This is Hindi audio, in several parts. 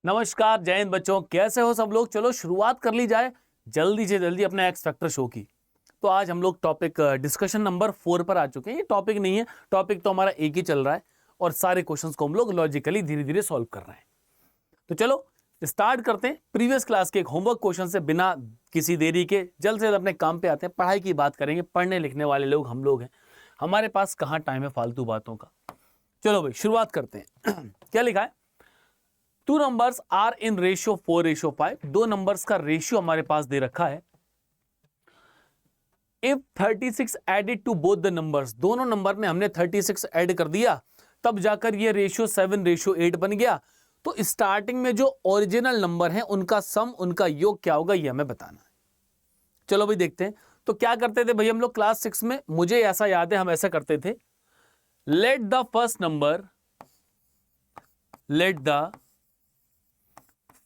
नमस्कार, जय हिंद बच्चों। कैसे हो सब लोग। चलो शुरुआत कर ली जाए जल्दी से जल्दी अपने एक्स फैक्टर शो की। तो आज हम लोग टॉपिक डिस्कशन नंबर 4 पर आ चुके हैं। ये टॉपिक नहीं है, टॉपिक तो हमारा एक ही चल रहा है और सारे क्वेश्चंस को हम लोग लॉजिकली धीरे धीरे सॉल्व कर रहे हैं। तो चलो स्टार्ट करते हैं। प्रीवियस क्लास के एक होमवर्क क्वेश्चन से बिना किसी देरी के जल्द से जल्द अपने काम पे आते हैं। पढ़ाई की बात करेंगे, पढ़ने लिखने वाले लोग हम लोग हैं, हमारे पास कहाँ टाइम है फालतू बातों का। चलो भाई शुरुआत करते हैं। क्या लिखा है, two numbers are in ratio 4:5। दो नंबर्स का रेशियो हमारे पास दे रखा है। If 36 added to both the numbers, दोनों नंबर में हमने 36 ऐड कर दिया तब जाकर ये रेशियो 7:8 बन गया। तो स्टार्टिंग में जो ओरिजिनल नंबर है उनका सम, उनका योग क्या होगा ये हमें बताना है। चलो भाई देखते हैं। तो क्या करते थे भाई हम लोग क्लास 6 में, मुझे ऐसा याद है हम ऐसा करते थे, let the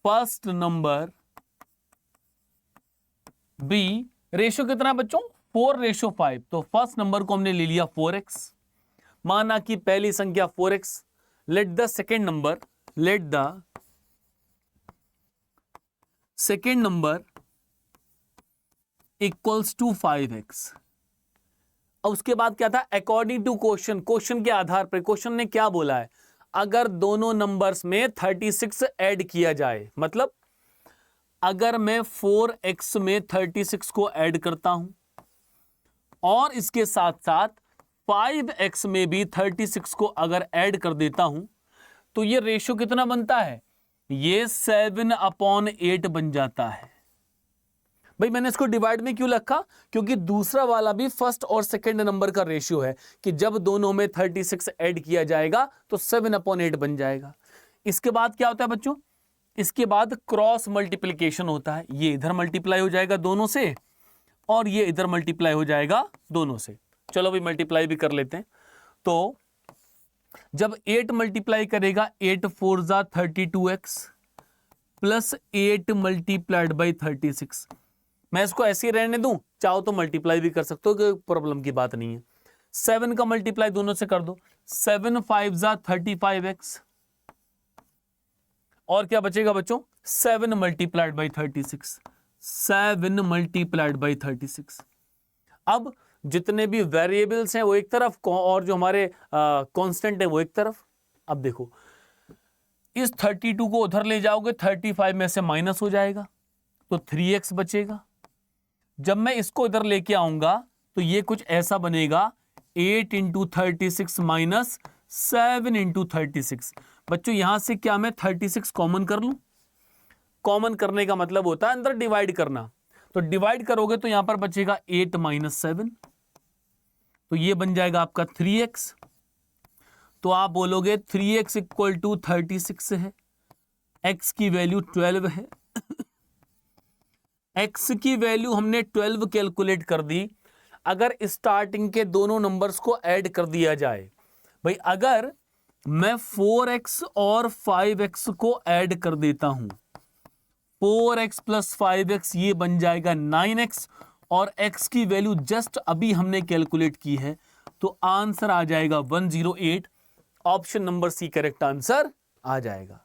first number be ratio कितना बच्चों 4:5। तो फर्स्ट नंबर को हमने ले लिया 4x, माना कि पहली संख्या 4x। Let the second number equals to 5x। और उसके बाद क्या था, अकॉर्डिंग टू क्वेश्चन के आधार पर क्वेश्चन ने क्या बोला है, अगर दोनों नंबर्स में 36 ऐड किया जाए, मतलब अगर मैं 4x में 36 को ऐड करता हूं और इसके साथ साथ 5x में भी 36 को अगर ऐड कर देता हूं तो ये रेशियो कितना बनता है, ये 7/8 बन जाता है। भाई मैंने इसको डिवाइड में क्यों रखा, क्योंकि दूसरा वाला भी फर्स्ट और सेकंड नंबर का रेशियो है कि जब दोनों में 36 ऐड किया जाएगा तो 7/8 बन जाएगा। इसके बाद क्या होता है बच्चों, इसके बाद क्रॉस मल्टीप्लिकेशन होता है। ये इधर मल्टीप्लाई हो जाएगा दोनों से और ये इधर मल्टीप्लाई हो जाएगा दोनों से। चलो भाई मल्टीप्लाई भी कर लेते हैं। तो जब 8 मल्टीप्लाई करेगा, 8 4 जा 32x प्लस 8 मल्टीप्लाइड बाई 36। मैं इसको ऐसे ही रहने दूं, चाहो तो मल्टीप्लाई भी कर सकते हो, कोई प्रॉब्लम की बात नहीं है। 7 का मल्टीप्लाई दोनों से कर दो, 7 5 जा 35x और क्या बचेगा बच्चों 7 मल्टीप्लाइड बाई 36। 7 multiplied by 36। अब जितने भी वेरिएबल्स हैं वो एक तरफ और जो हमारे कांस्टेंट है वो एक तरफ। अब देखो इस 32 को उधर ले जाओगे, 35 में से माइनस हो जाएगा तो 3x बचेगा। जब मैं इसको इधर लेके आऊंगा तो ये कुछ ऐसा बनेगा, 8 इंटू 36 माइनस 7 इंटू 36। बच्चों यहां से क्या मैं 36 कॉमन कर लूं, कॉमन करने का मतलब होता है अंदर डिवाइड करना। तो डिवाइड करोगे तो यहां पर बचेगा 8 माइनस 7, तो ये बन जाएगा आपका 3x। तो आप बोलोगे 3x इक्वल टू 36 है, x की वैल्यू 12 है। x की वैल्यू हमने 12 कैलकुलेट कर दी। अगर स्टार्टिंग के दोनों नंबर्स को ऐड कर दिया जाए, भाई अगर मैं 4x और 5x को ऐड कर देता हूं, 4x प्लस 5x ये बन जाएगा 9x और x की वैल्यू जस्ट अभी हमने कैलकुलेट की है तो आंसर आ जाएगा 108। Option number C correct answer आ जाएगा।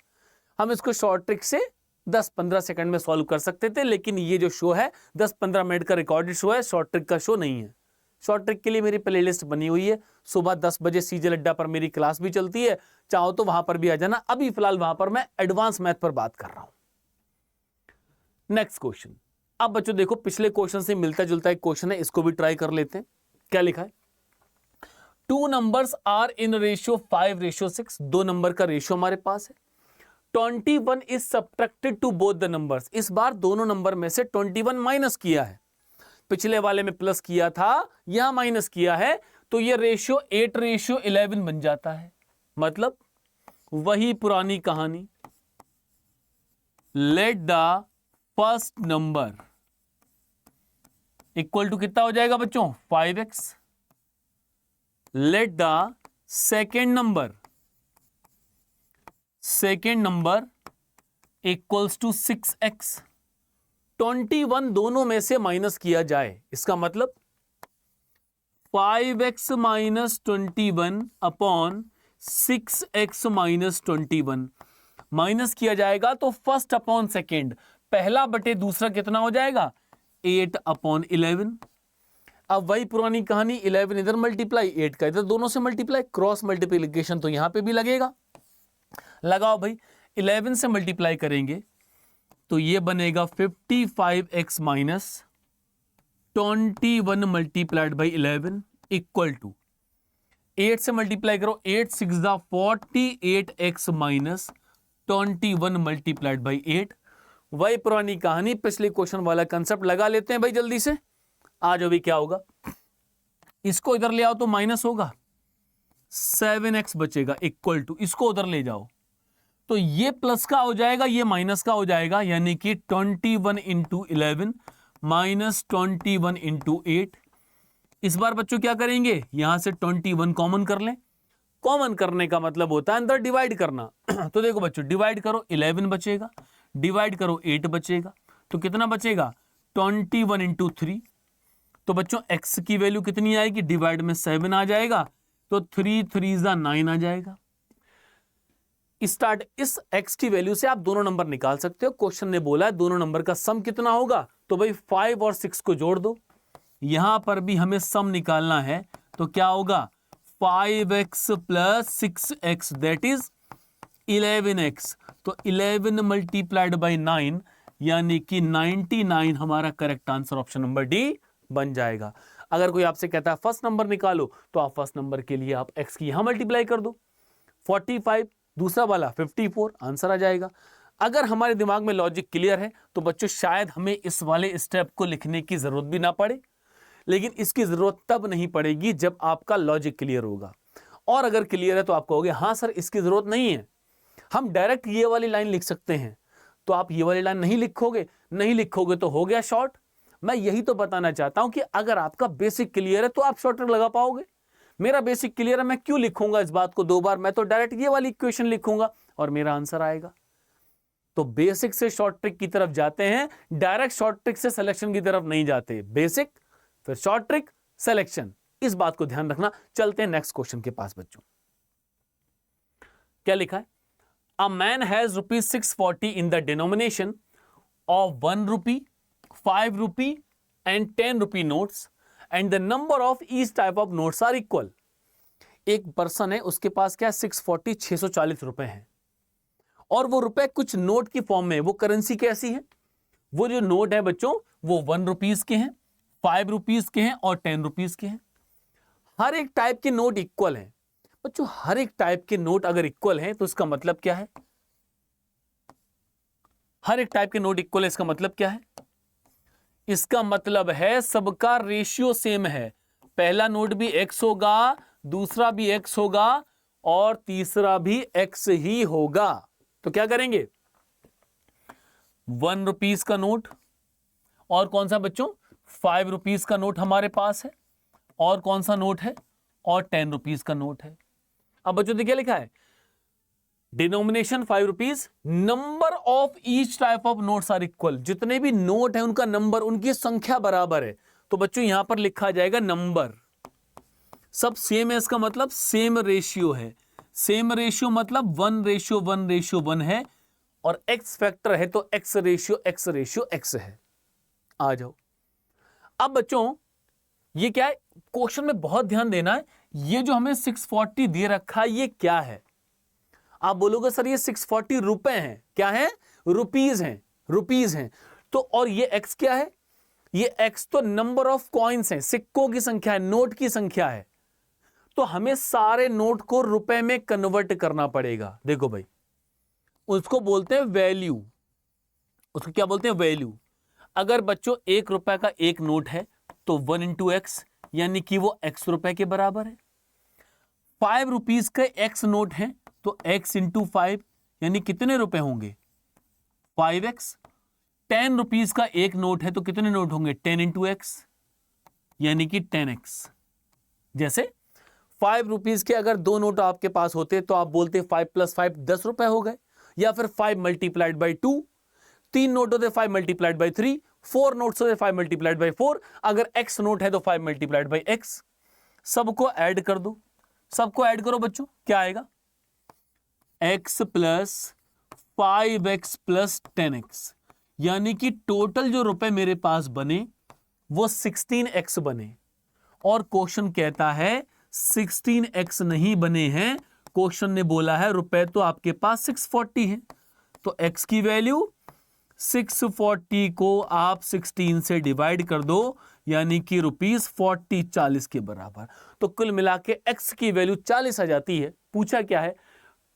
हम इसको शॉर्ट ट्रिक से 10-15 सेकंड में सॉल्व कर सकते थे, लेकिन ये जो शो है 10-15 मिनट का रिकॉर्डेड शो है, शॉर्ट ट्रिक का शो नहीं है। शॉर्ट ट्रिक के लिए मेरी प्लेलिस्ट बनी हुई है, सुबह 10 बजे सीजे लड्डा पर मेरी क्लास भी चलती है, चाहो तो वहां पर भी आ जाना। अभी फिलहाल वहां पर मैं एडवांस मैथ पर बात कर रहा हूं। Next question. अब बच्चों देखो पिछले क्वेश्चन से मिलता जुलता एक क्वेश्चन है, इसको भी ट्राई कर लेते हैं। क्या लिखा है, two numbers are in ratio 5:6। दो नंबर का रेशियो हमारे पास है। 21 is subtracted to both the numbers. इस बार दोनों नंबर में से 21 माइनस किया है, पिछले वाले में प्लस किया था, यहां माइनस किया है, तो ये रेशियो 8:11 बन जाता है। मतलब वही पुरानी कहानी, let the first number equal to कितना हो जाएगा बच्चों 5x। Let the second number equals to 6x। 21 दोनों में से माइनस किया जाए, इसका मतलब 5x minus 21 upon 6x minus 21। Minus किया जाएगा तो फर्स्ट अपॉन सेकेंड, पहला बटे दूसरा कितना हो जाएगा 8/11। अब वही पुरानी कहानी, 11 इधर मल्टीप्लाई 8 का इधर, दोनों से मल्टीप्लाई, क्रॉस मल्टीप्लिकेशन तो यहां पे भी लगेगा। लगाओ भाई, 11 से मल्टीप्लाई करेंगे तो ये बनेगा 55x minus 21 multiplied by 11 equal to 8 से मल्टीप्लाई करो, 8 6 48x माइनस 21 मल्टीप्लाइड बाई 8। वही पुरानी कहानी, पिछले क्वेश्चन वाला कंसेप्ट लगा लेते हैं भाई जल्दी से। आ जाओ भी, क्या होगा, इसको इधर ले आओ तो माइनस होगा, 7x बचेगा इक्वल टू, इसको उधर ले जाओ तो ये प्लस का हो जाएगा, ये माइनस का हो जाएगा, यानी कि 21 इंटू 11 माइनस 21 इंटू 8। इस बार बच्चों क्या करेंगे, यहां से 21 कॉमन कर लें। कॉमन करने का मतलब होता है अंदर डिवाइड करना। तो देखो बच्चों, डिवाइड करो 11 बचेगा, डिवाइड करो 8 बचेगा, तो कितना बचेगा 21 इंटू 3। तो बच्चों x की वैल्यू कितनी आएगी, डिवाइड में 7 आ जाएगा, तो 3 3 9 आ जाएगा। स्टार्ट, इस x की वैल्यू से आप दोनों नंबर निकाल सकते हो। क्वेश्चन ने बोला है दोनों नंबर का सम कितना होगा, तो भाई 5 और 6 को जोड़ दो। यहां पर भी हमें सम निकालना है, तो क्या होगा 5x plus 6x that is 11x। तो 11 मल्टीप्लाइड बाई 9 यानी कि 99 हमारा correct answer option number D बन जाएगा। अगर कोई आपसे कहता है फर्स्ट नंबर निकालो, तो आप फर्स्ट नंबर के लिए आप x की यहां मल्टीप्लाई कर दो, 45, दूसरा वाला 54, आंसर आ जाएगा। अगर हमारे दिमाग में लॉजिक क्लियर है तो बच्चों शायद हमें इस वाले स्टेप को लिखने की जरूरत भी ना पड़े, लेकिन इसकी जरूरत तब नहीं पड़ेगी जब आपका लॉजिक क्लियर होगा। और अगर क्लियर है तो आप कहोगे हाँ सर इसकी जरूरत नहीं है, हम डायरेक्ट ये वाली लाइन लिख सकते हैं। तो आप ये वाली लाइन नहीं लिखोगे तो हो गया शॉर्ट। मैं यही तो बताना चाहता हूं कि अगर आपका बेसिक क्लियर है तो आप शॉर्टकट लगा पाओगे। मेरा बेसिक क्लियर है, मैं क्यों लिखूंगा इस बात को 2 बार, मैं तो डायरेक्ट ये वाली इक्वेशन लिखूंगा और मेरा आंसर आएगा। तो बेसिक से शॉर्ट ट्रिक की तरफ जाते हैं, डायरेक्ट शॉर्ट ट्रिक से सिलेक्शन की तरफ नहीं जाते। बेसिक फिर शॉर्ट ट्रिक सिलेक्शन, इस बात को ध्यान रखना। चलते हैं नेक्स्ट क्वेश्चन के पास बच्चों। क्या लिखा है, a man has ₹640 in the denomination of 1 rupee, 5 rupee and 10 rupee notes and the number of each type of notes are equal। एक पर्सन है, उसके पास क्या 640 640 रुपए हैं, और वो रुपए कुछ नोट की फॉर्म में। वो करेंसी कैसी है, वो जो नोट है बच्चों वो 1 रुपीज के हैं, 5 रुपीज के हैं और 10 रुपीज के हैं। हर एक टाइप के नोट इक्वल हैं बच्चों। हर एक टाइप के नोट अगर इक्वल हैं तो इसका मतलब क्या है, हर एक टाइप के नोट इक्वल है, इसका मतलब क्या है, इसका मतलब है सबका रेशियो सेम है। पहला नोट भी x होगा, दूसरा भी x होगा और तीसरा भी x ही होगा। तो क्या करेंगे, 1 रुपीज का नोट और कौन सा बच्चों 5 रुपीज का नोट हमारे पास है, और कौन सा नोट है, और 10 रुपीज का नोट है। अब बच्चों देखिए लिखा है denomination 5 rupees, number of each type of notes are equal. जितने भी नोट है उनका नंबर, उनकी संख्या बराबर है। तो बच्चों यहां पर लिखा जाएगा नंबर, सब सेम है, इसका मतलब सेम रेशियो है। सेम रेशियो मतलब 1:1:1 है, और x फैक्टर है तो x रेशियो x है। आ जाओ। अब बच्चों ये क्या है, क्वेश्चन में बहुत ध्यान देना है। ये जो हमें 640 दे रखा है ये क्या है, आप बोलोगे सर ये 640 रुपए हैं। क्या है, रुपीज हैं। तो और ये x क्या है, ये x तो नंबर ऑफ कॉइन्स हैं, सिक्कों की संख्या है, नोट की संख्या है। तो हमें सारे नोट को रुपए में कन्वर्ट करना पड़ेगा। देखो भाई, उसको बोलते हैं वैल्यू। उसको क्या बोलते हैं, वैल्यू। अगर बच्चों 1 रुपए का एक नोट है तो 1 × x यानी कि वो x रुपए के बराबर है। 5 रुपीज का x नोट है तो x × 5 यानी कितने रुपए होंगे, 5x। 10 रुपीज का एक नोट है तो कितने नोट होंगे, 10 × x यानी कि 10x। जैसे 5 रुपीज के अगर 2 नोट आपके पास होते तो आप बोलते 5 + 5 10 रुपए हो गए, या फिर 5 × 2। 3 नोट होते 5 × 3, 4 नोट्स होते 5 × 4। अगर x नोट है तो 5 × x। सबको ऐड कर दो, सबको ऐड करो बच्चों, क्या आएगा, x + 5x प्लस 10x, यानी कि टोटल जो रुपए मेरे पास बने वो 16x बने। और क्वेश्चन कहता है 16x नहीं बने हैं, क्वेश्चन ने बोला है रुपए तो आपके पास 640 है। तो x की वैल्यू 640 को आप 16 से डिवाइड कर दो, यानी कि ₹40 40 के बराबर। तो कुल मिला के x की वैल्यू 40 आ जाती है। पूछा क्या है?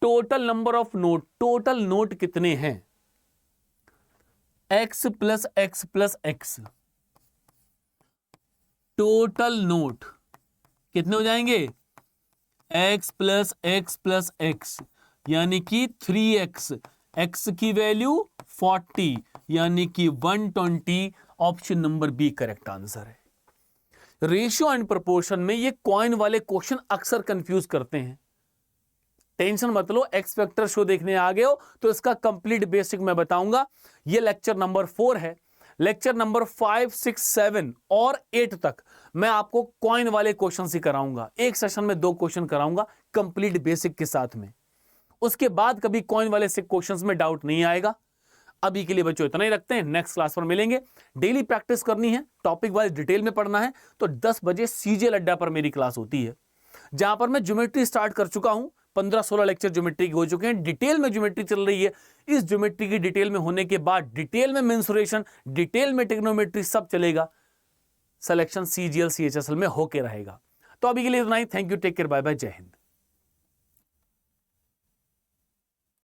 Total number of note, total note कितने हैं? x plus x plus x, total note कितने हो जाएंगे? x plus x plus x, यानी कि 3x, x की वैल्यू 40, यानी कि 120। Option number B correct answer है। रेशियो एंड प्रोपोर्शन में ये कॉइन वाले क्वेश्चन अक्सर कंफ्यूज करते हैं। टेंशन मत लो, एक्स फैक्टर शो देखने आ गए हो तो इसका कंप्लीट बेसिक मैं बताऊंगा। ये लेक्चर नंबर 4 है। लेक्चर नंबर 5, 6, 7 और 8 तक मैं आपको कॉइन वाले क्वेश्चन ही कराऊंगा। एक सेशन में 2 क्वेश्चन कराऊंगा कंप्लीट बेसिक के साथ में। उसके बाद कभी कॉइन वाले से क्वेश्चंस में डाउट नहीं आएगा। अभी के लिए बच्चों इतना ही रखते हैं, नेक्स्ट क्लास पर मिलेंगे। डेली प्रैक्टिस करनी है, टॉपिक वाइज डिटेल में पढ़ना है तो 10 बजे सीजे अड्डा पर मेरी क्लास होती है, जहां पर मैं ज्योमेट्री स्टार्ट कर चुका हूं। 15-16 लेक्चर ज्योमेट्री के हो चुके हैं, डिटेल में ज्योमेट्री चल रही है। इस ज्योमेट्री की डिटेल में होने के बाद डिटेल में मेंसुरेशन, डिटेल में ट्रिग्नोमेट्री सब चलेगा। सिलेक्शन सीजीएल सीएचएसएल में होके रहेगा। तो अभी के लिए इतना ही। Thank you, take care, bye bye, जय हिंद।